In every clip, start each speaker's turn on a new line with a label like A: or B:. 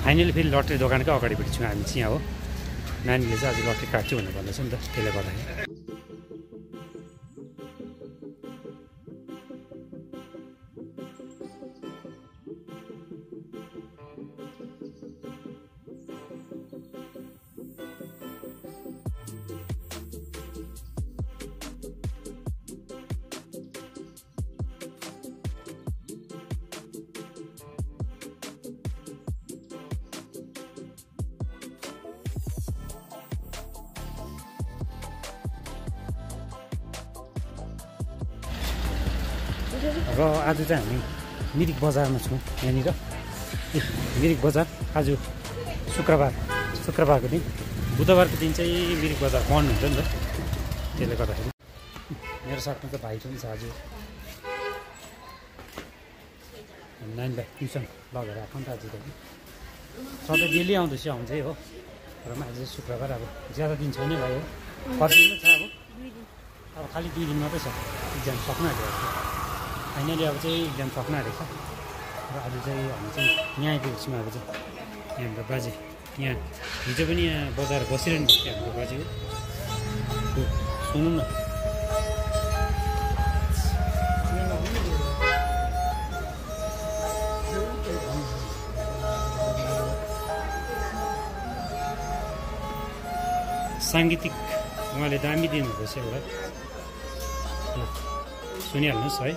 A: Finally फेरि lottery दोकानकै अगाडिपट्टि छौँ हामी चाहिँ यहाँ हो। नानीले चाहिँ आज लट्री काट्छु भनेर भन्दैछ नि त, त्यसले गर्दाखेरि र आज चाहिँ हामी मिरिक बजारमा छौँ। यहाँनिर मिरिक बजार आज शुक्रबारको दिन, बुधबारको दिन चाहिँ मिरिक बजार बन्द हुन्छ नि त, त्यसले गर्दाखेरि मेरो साथमा त भाइ पनि छ। आज नानीलाई ट्युसन लगेर आएको नि त आज त, सधैँ डेली आउँछै हो, तर आज शुक्रबार अब ज्यादा दिन छैन भाइ हो, कति दिन छ अब खालि 2 दिन मात्रै छ इक्जाम सक्नु आँट्यो। फाइनली अब चाहिँ इक्जाम सक्नु आँटेको छ र आज चाहिँ हामी चाहिँ यहाँ आइपुगेको छौँ। अब चाहिँ यहाँ हाम्रो बाजे यहाँ हिजो पनि यहाँ बजार बसिरहनु भएको थियो हाम्रो बाजे हो। सुनौँ न, साङ्गीतिक उहाँले दामी दिनुहुँदैछ एउटा, सुनिहाल्नुहोस् है।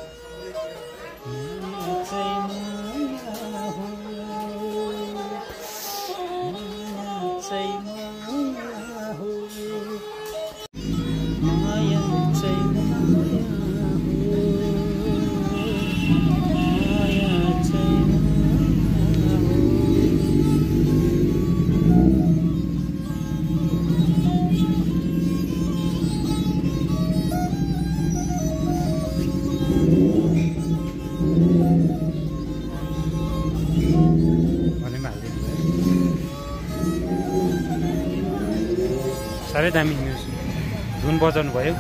A: साह्रै दामी म्युजिक धुन बजाउनु भयो।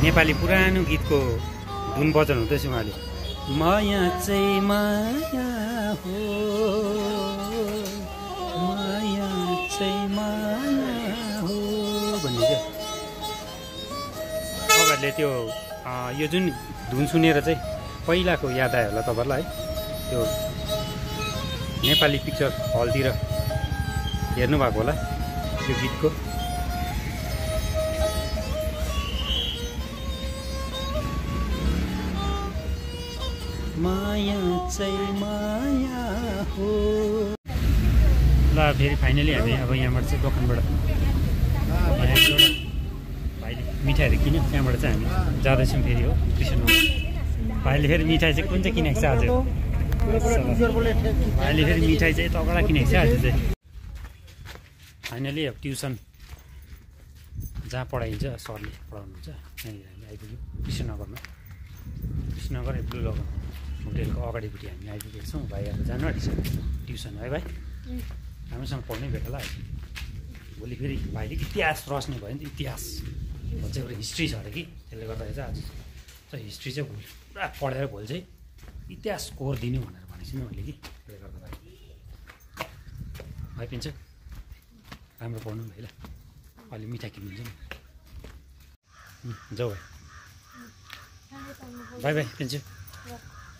A: नेपाली पुरानो गीतको धुन बजाउनु हुँदैछ उहाँले। माया चाहिँ माया हो, माया चाहिँ माया हो भन्ने क्या तपाईँहरूले त्यो यो जुन धुन सुनेर चाहिँ पहिलाको याद आयो होला तपाईँहरूलाई है। त्यो नेपाली पिक्चर हलतिर हेर्नुभएको होला त्यो गीतको। माया चाहिँ माया हो। ल फेरि फाइनली हामी अब यहाँबाट चाहिँ दोकानबाट भाइले मिठाईहरू किन्यो, त्यहाँबाट चाहिँ हामी जाँदैछौँ फेरि हो ट्युसनमा। भाइले फेरि मिठाई चाहिँ कुन चाहिँ किनेको छ आज? भाइले फेरि मिठाई चाहिँ तगडा किनेको छ आज चाहिँ। फाइनली अब ट्युसन जहाँ पढाइन्छ सरले पढाउनुहुन्छ त्यहाँनिर हामी आइपुग्यौँ कृष्णनगरमा। कृष्णनगर ब्लु लगन होटेलको अगाडिपट्टि हामी आइपुगेको छौँ। भाइ अब जानु आँटिसक्यो ट्युसन है भाइ, हामीसँग पढ्नै भेट्ला है। भोलि फेरि भाइले इतिहास रच्ने भयो नि त, इतिहास भन्छ एउटा हिस्ट्री छ अरे कि, त्यसले गर्दाखेरि चाहिँ आज चाहिँ हिस्ट्री चाहिँ पुरा पढेर भोलि चाहिँ इतिहास कोर दिनु भनेर भनेको छु नि मैले कि, त्यसले गर्दा भाइ पिन्छ राम्रो पढ्नु भाइ ल। अलि मिठाई किन्नुहुन्छ नि, जाऊ भाइ। बाई बाई पिन्छु,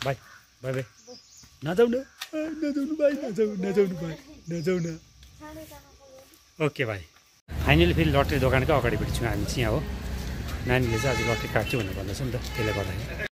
A: बाई बाई बाई। नजाऊ न, नजाउनु भाइ, नजाउनु भाइ, नजाउ न। ओके भाइ। फाइनली फेरि लट्री दोकानकै अगाडिपट्टि छौँ हामी चाहिँ यहाँ हो। नानीले चाहिँ आज लट्री काट्छु भनेर भन्दैछ नि त, त्यसले गर्दाखेरि